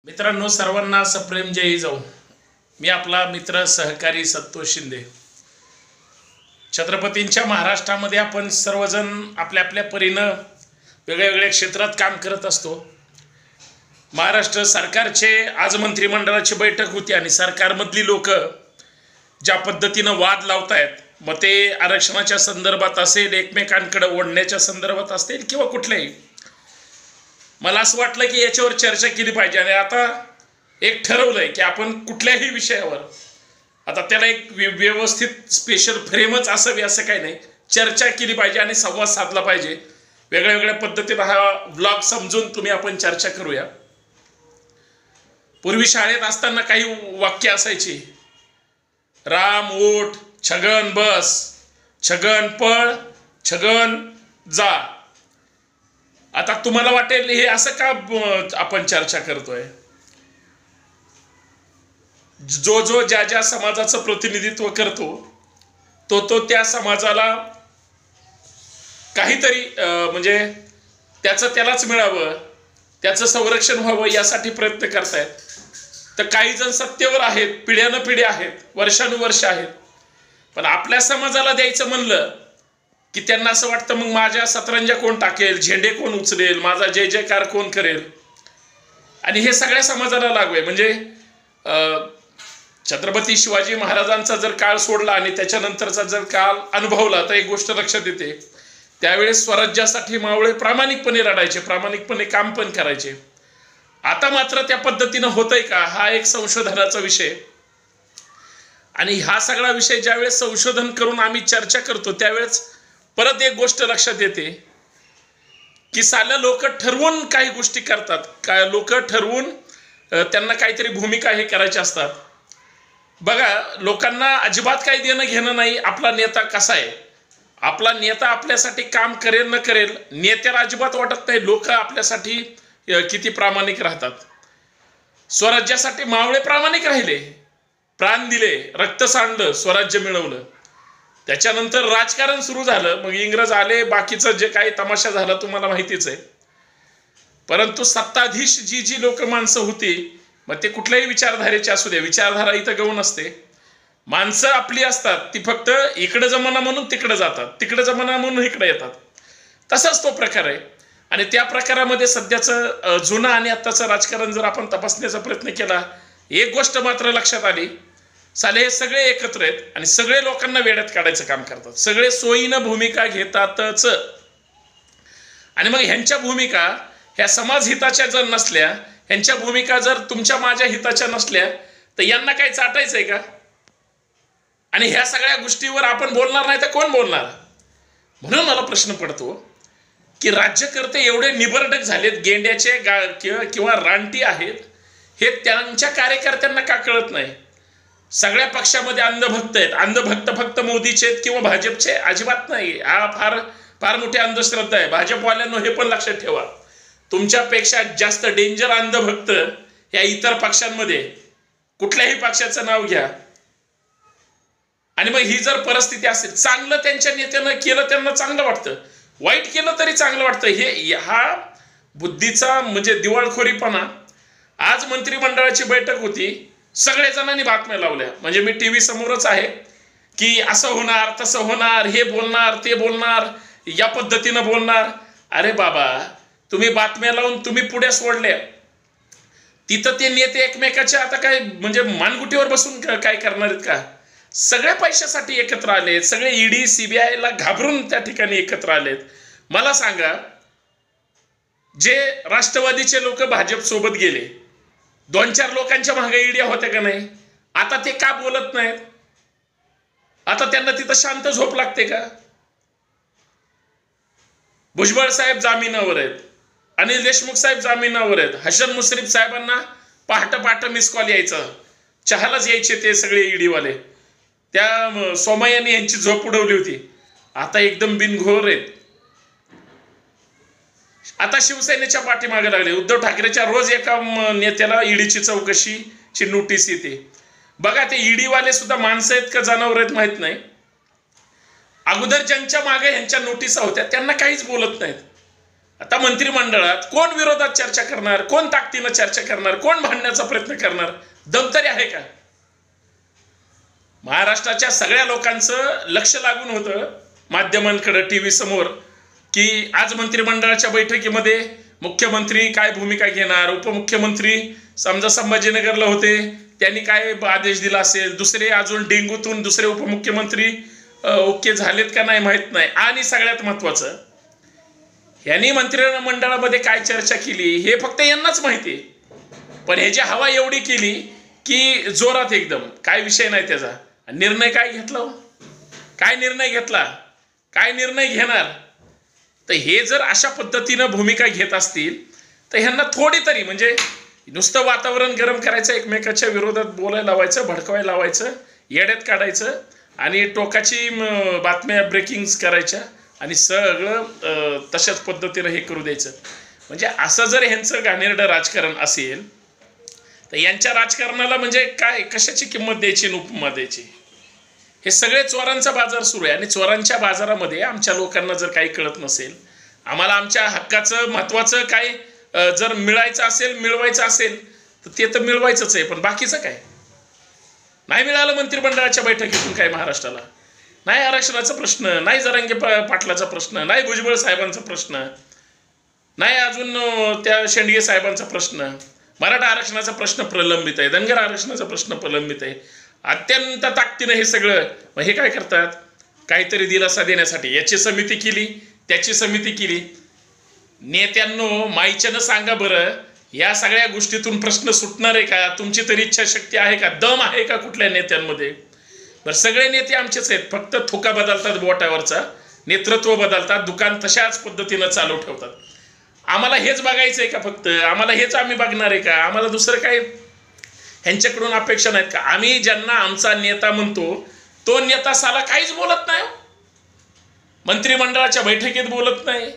मित्रांनो, सर्वांना सप्रेम जय जाऊ. मी आपला मित्र सहकारी संतोष शिंदे. छत्रपतींच्या महाराष्ट्रामध्ये आपण सर्वजण आपल्या आपल्या परीनं वेगळ्या वेगळ्या क्षेत्रात काम करत असतो. महाराष्ट्र सरकारचे आज मंत्रिमंडळाची बैठक होती आणि सरकारमधली लोक ज्या पद्धतीनं वाद लावतायत, मग ते आरक्षणाच्या संदर्भात असेल, एकमेकांकडे ओढण्याच्या संदर्भात असेल किंवा कुठल्याही, मला असं वाटलं की याच्यावर चर्चा केली पाहिजे. आणि आता एक ठरवलंय की आपण कुठल्याही विषयावर आता त्याला एक व्यवस्थित स्पेशल फ्रेमच असावी असं काही नाही, चर्चा केली पाहिजे आणि संवाद साधला पाहिजे. वेगळ्या वेगळ्या पद्धतीनं हा व्लॉग समजून तुम्ही आपण चर्चा करूया. पूर्वी शाळेत असताना काही वाक्य असायची, राम ओठ, छगन बस, छगन पळ, छगन जा. आता तुम्हाला वाटेल हे असं का आपण चर्चा करतोय. जो जो ज्या ज्या समाजाचं प्रतिनिधित्व करतो तो त्या समाजाला काहीतरी म्हणजे त्याचं त्यालाच मिळावं, त्याचं संरक्षण व्हावं यासाठी प्रयत्न करतायत. तर काही जण सत्तेवर आहेत, पिढ्यानपिढ्या आहेत, वर्षानुवर्ष आहेत, पण आपल्या समाजाला द्यायचं म्हणलं की त्यांना असं वाटतं मग माझ्या सतरंजा कोण टाकेल, झेंडे कोण उचलेल, माझा जय जयकार कोण करेल. आणि हे सगळ्या समाजाला लागू आहे. म्हणजे छत्रपती शिवाजी महाराजांचा जर काळ सोडला आणि त्याच्यानंतरचा जर काळ अनुभवला तर एक गोष्ट लक्षात येते, त्यावेळेस स्वराज्यासाठी मावळे प्रामाणिकपणे लढायचे, प्रामाणिकपणे काम पण करायचे. आता मात्र त्या पद्धतीनं होतंय का, हा एक संशोधनाचा विषय. आणि हा सगळा विषय ज्यावेळेस संशोधन करून आम्ही चर्चा करतो त्यावेळेस परत एक गोष्ट लक्षात येते की साल्या लोक ठरवून काही गोष्टी करतात. काय लोक ठरवून त्यांना काहीतरी भूमिका हे करायच्या असतात. बघा, लोकांना अजिबात काही देणं घेणं नाही आपला नेता कसा आहे. आपला नेता आपल्यासाठी काम करेल न करेल नेत्याला अजिबात वाटत नाही लोक आपल्यासाठी किती प्रामाणिक राहतात. स्वराज्यासाठी मावळे प्रामाणिक राहिले, प्राण दिले, रक्त सांडलं, स्वराज्य मिळवलं. त्याच्यानंतर राजकारण सुरू झालं, मग इंग्रज आले, बाकीचं जे काही तमाशा झाला तुम्हाला माहितीच आहे. परंतु सत्ताधीश जी लोक माणसं होती, मग ते कुठल्याही विचारधारेचे असू दे, विचारधारा इथं गौण असते. माणसं आपली असतात, ती फक्त इकडे जमाना म्हणून तिकडे जातात, तिकडे जमाना म्हणून इकडे येतात. तसाच तो प्रकार आहे. आणि त्या प्रकारामध्ये सध्याचं जुनं आणि आत्ताचं राजकारण जर आपण तपासण्याचा प्रयत्न केला, एक गोष्ट मात्र लक्षात आली, साले हे सगळे एकत्र आहेत आणि सगळे लोकांना वेड्यात काढायचं काम करतात. सगळे सोयीनं भूमिका घेतातच. आणि मग ह्यांच्या भूमिका ह्या समाज हिताच्या जर नसल्या, ह्यांच्या भूमिका जर तुमच्या माझ्या हिताच्या नसल्या, तर यांना काय चाटायचंय का. आणि ह्या सगळ्या गोष्टीवर आपण बोलणार नाही तर कोण बोलणार. म्हणून मला प्रश्न पडतो की राज्यकर्ते एवढे निबरडक झालेत, गेंड्याचे किंवा रानटी आहेत, हे त्यांच्या कार्यकर्त्यांना का कळत नाही. सगळ्या पक्षामध्ये अंधभक्त आहेत. अंधभक्त फक्त मोदीचे आहेत किंवा भाजपचे अजिबात नाही. हा फार फार मोठी अंधश्रद्धा आहे. भाजपवाल्यांनो हे पण लक्षात ठेवा, तुमच्यापेक्षा जास्त डेंजर अंधभक्त या इतर पक्षांमध्ये, कुठल्याही पक्षाचं नाव घ्या. आणि मग ही जर परिस्थिती असेल, चांगलं त्यांच्या नेत्यानं केलं त्यांना चांगलं वाटतं, वाईट केलं तरी चांगलं वाटतं. हा बुद्धीचा म्हणजे दिवाळखोरीपणा. आज मंत्रिमंडळाची बैठक होती, सगळे जणांनी बातम्या लावल्या. म्हणजे मी टीव्ही समोरच आहे की असं होणार, तसं होणार, हे बोलणार, ते बोलणार, या पद्धतीनं बोलणार. अरे बाबा, तुम्ही बातम्या लावून तुम्ही पुढे सोडल्या, तिथं ते नेते एकमेकाच्या आता काय म्हणजे मानगुटीवर बसून काय करणार आहेत का. सगळ्या पैशासाठी एकत्र आलेत, सगळे ईडी सीबीआयला घाबरून त्या ठिकाणी एकत्र आलेत. मला सांगा, जे राष्ट्रवादीचे लोक भाजप सोबत गेले, 2-4 लोकांच्या मागे ईड्या होत्या का नाही, आता ते का बोलत नाहीत. आता त्यांना तिथं शांत झोप लागते का. भुजबळ साहेब जामिनावर आहेत, अनिल देशमुख साहेब जामिनावर आहेत, हसन मुश्रीफ साहेबांना पहाट मिस कॉल यायचा, चहालाच यायचे ते सगळे ईडीवाले. त्या सोमय्यांनी यांची झोप उडवली होती, आता एकदम बिनघोर आहेत. आता शिवसेनेच्या पाठीमागे लागले. उद्धव ठाकरेच्या रोज एका नेत्याला ईडीची चौकशीची नोटीस येते. बघा, ते ईडीवाले सुद्धा माणसं आहेत का जनावर आहेत माहित नाही. अगोदर ज्यांच्या मागे ह्यांच्या नोटीसा होत्या त्यांना काहीच बोलत नाहीत. आता मंत्रिमंडळात कोण विरोधात चर्चा करणार, कोण ताकदीनं चर्चा करणार, कोण भांडण्याचा प्रयत्न करणार, दम तरी आहे का? महाराष्ट्राच्या सगळ्या लोकांचं लक्ष लागून होतं माध्यमांकडे, टीव्ही समोर, की आज मंत्रिमंडळाच्या बैठकीमध्ये मुख्यमंत्री काय भूमिका घेणार, उपमुख्यमंत्री समजा संभाजीनगरला होते त्यांनी काय आदेश दिला असेल, दुसरे अजून डेंगूतून दुसरे उपमुख्यमंत्री ओके झालेत का नाही माहित नाही, आणि सगळ्यात महत्वाचं यांनी मंत्रिमंडळामध्ये काय चर्चा केली हे फक्त यांनाच माहिती आहे. पण ह्याची हवा एवढी केली की जोरात एकदम, काय विषय नाही त्याचा. निर्णय काय घेतला, काय निर्णय घेतला, काय निर्णय घेणार. तर हे जर अशा पद्धतीनं भूमिका घेत असतील तर ह्यांना थोडी तरी म्हणजे नुसतं वातावरण गरम करायचं, एकमेकाच्या विरोधात बोलायला लावायचं, भडकवायला लावायचं, येड्यात काढायचं आणि टोकाची बातम्या ब्रेकिंग्स करायच्या आणि सगळं तशाच पद्धतीनं हे करू द्यायचं. म्हणजे असं जर ह्यांचं घाणेरडं राजकारण असेल तर यांच्या राजकारणाला म्हणजे काय, कशाची किंमत द्यायची, उपमा द्यायची. हे सगळे चोरांचा बाजार सुरू आहे आणि चोरांच्या बाजारामध्ये आमच्या लोकांना जर काही कळत नसेल, आम्हाला आमच्या हक्काचं महत्वाचं काय जर मिळायचं असेल, मिळवायचं असेल तर ते तर मिळवायचंच आहे. पण बाकीचं काय नाही मिळालं मंत्रिमंडळाच्या बैठकीतून काय महाराष्ट्राला, नाही आरक्षणाचा प्रश्न, नाही जरांगे पाटलाचा प्रश्न, नाही भुजबळ साहेबांचा प्रश्न, नाही अजून त्या शेंडगे साहेबांचा प्रश्न, मराठा आरक्षणाचा प्रश्न प्रलंबित आहे, धनगर आरक्षणाचा प्रश्न प्रलंबित आहे. अत्यंत ताकदीनं हे सगळं. मग हे काय करतात, काहीतरी दिलासा देण्यासाठी याची समिती केली, त्याची समिती केली. नेत्यांनो माईच्यानं सांगा बरं, या सगळ्या गोष्टीतून प्रश्न सुटणार आहे का? तुमची तरी इच्छाशक्ती आहे का, दम आहे का कुठल्या नेत्यांमध्ये? बरं, सगळे नेते आमचेच आहेत, फक्त थोका बदलतात बोटावरचा, नेतृत्व बदलतात, दुकान तशाच पद्धतीनं चालू ठेवतात. आम्हाला हेच बघायचं आहे का फक्त? आम्हाला हेच आम्ही बघणार आहे का? आम्हाला दुसरं काही ह्यांच्याकडून अपेक्षा नाहीत का? आम्ही ज्यांना आमचा नेता म्हणतो तो नेता साला काहीच बोलत नाही, मंत्रिमंडळाच्या बैठकीत बोलत नाही,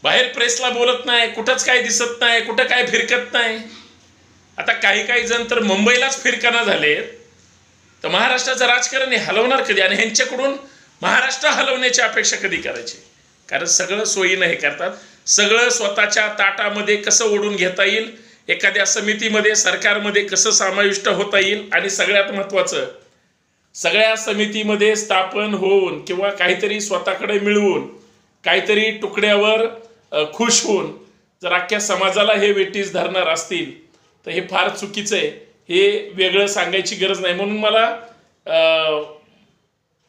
बाहेर प्रेसला बोलत नाही, कुठंच काही दिसत नाही, कुठं काय फिरकत नाही. आता काही काही जण तर मुंबईलाच फिरकाना झाले. तर महाराष्ट्राचं राजकारण हे हलवणार कधी आणि ह्यांच्याकडून महाराष्ट्र हलवण्याची अपेक्षा कधी करायची? कारण सगळं सोयीनं हे करतात, सगळं स्वतःच्या ताटामध्ये कसं ओढून घेता येईल, एखाद्या समितीमध्ये सरकारमध्ये कसं समाविष्ट होता येईल, आणि सगळ्यात महत्त्वाचं सगळ्या समितीमध्ये स्थापन होऊन किंवा काहीतरी स्वतःकडे मिळवून काहीतरी तुकड्यावर खुश होऊन जर अख्ख्या समाजाला हे वेटीस धरणार असतील तर हे फार चुकीचं आहे. हे वेगळं सांगायची गरज नाही. म्हणून मला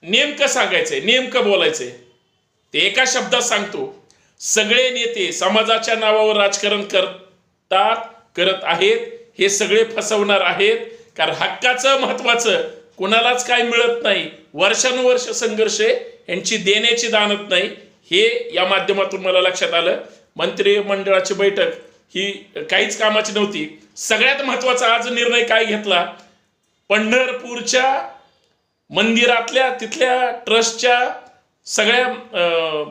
नेमकं सांगायचंय, नेमकं बोलायचंय ते एका शब्दात सांगतो. सगळे नेते समाजाच्या नावावर राजकारण करत आहेत, हे सगळे फसवणार आहेत. कारण हक्काचं महत्वाचं कोणालाच काय मिळत नाही, वर्षानुवर्ष संघर्ष यांची देण्याची दानत नाही, हे या माध्यमातून मला लक्षात आलं. मंत्रिमंडळाची बैठक ही काहीच कामाची नव्हती. सगळ्यात महत्वाचा आज निर्णय काय घेतला, पंढरपूरच्या मंदिरातल्या तिथल्या ट्रस्टच्या सगळ्या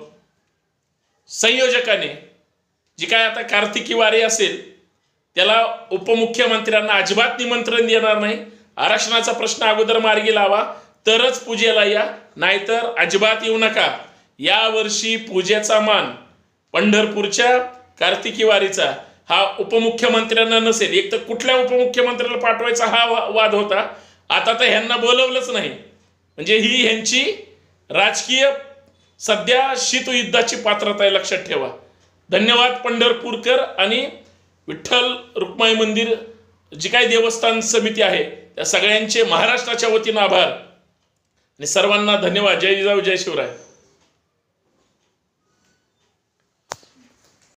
संयोजकाने जी काय आता कार्तिकी वारी असेल त्याला उपमुख्यमंत्र्यांना अजिबात निमंत्रण देणार नाही. आरक्षणाचा प्रश्न अगोदर मार्गी लावा तरच पूजेला या, नाहीतर अजिबात येऊ नका. यावर्षी पूजेचा मान पंढरपूरच्या कार्तिकी वारीचा हा उपमुख्यमंत्र्यांना नसेल. एक तर कुठल्या उपमुख्यमंत्र्याला पाठवायचा हा वाद होता, आता तर ह्यांना बोलवलंच नाही. म्हणजे ही ह्यांची राजकीय सध्या शीतयुद्धाची पात्रता आहे, लक्षात ठेवा. धन्यवाद पंढरपूरकर आणि विठ्ठल रुक्माई मंदिर जी काही देवस्थान समिती आहे त्या सगळ्यांचे महाराष्ट्राच्या वतीनं आभार आणि सर्वांना धन्यवाद. जय जिजाऊ, जय शिवराय.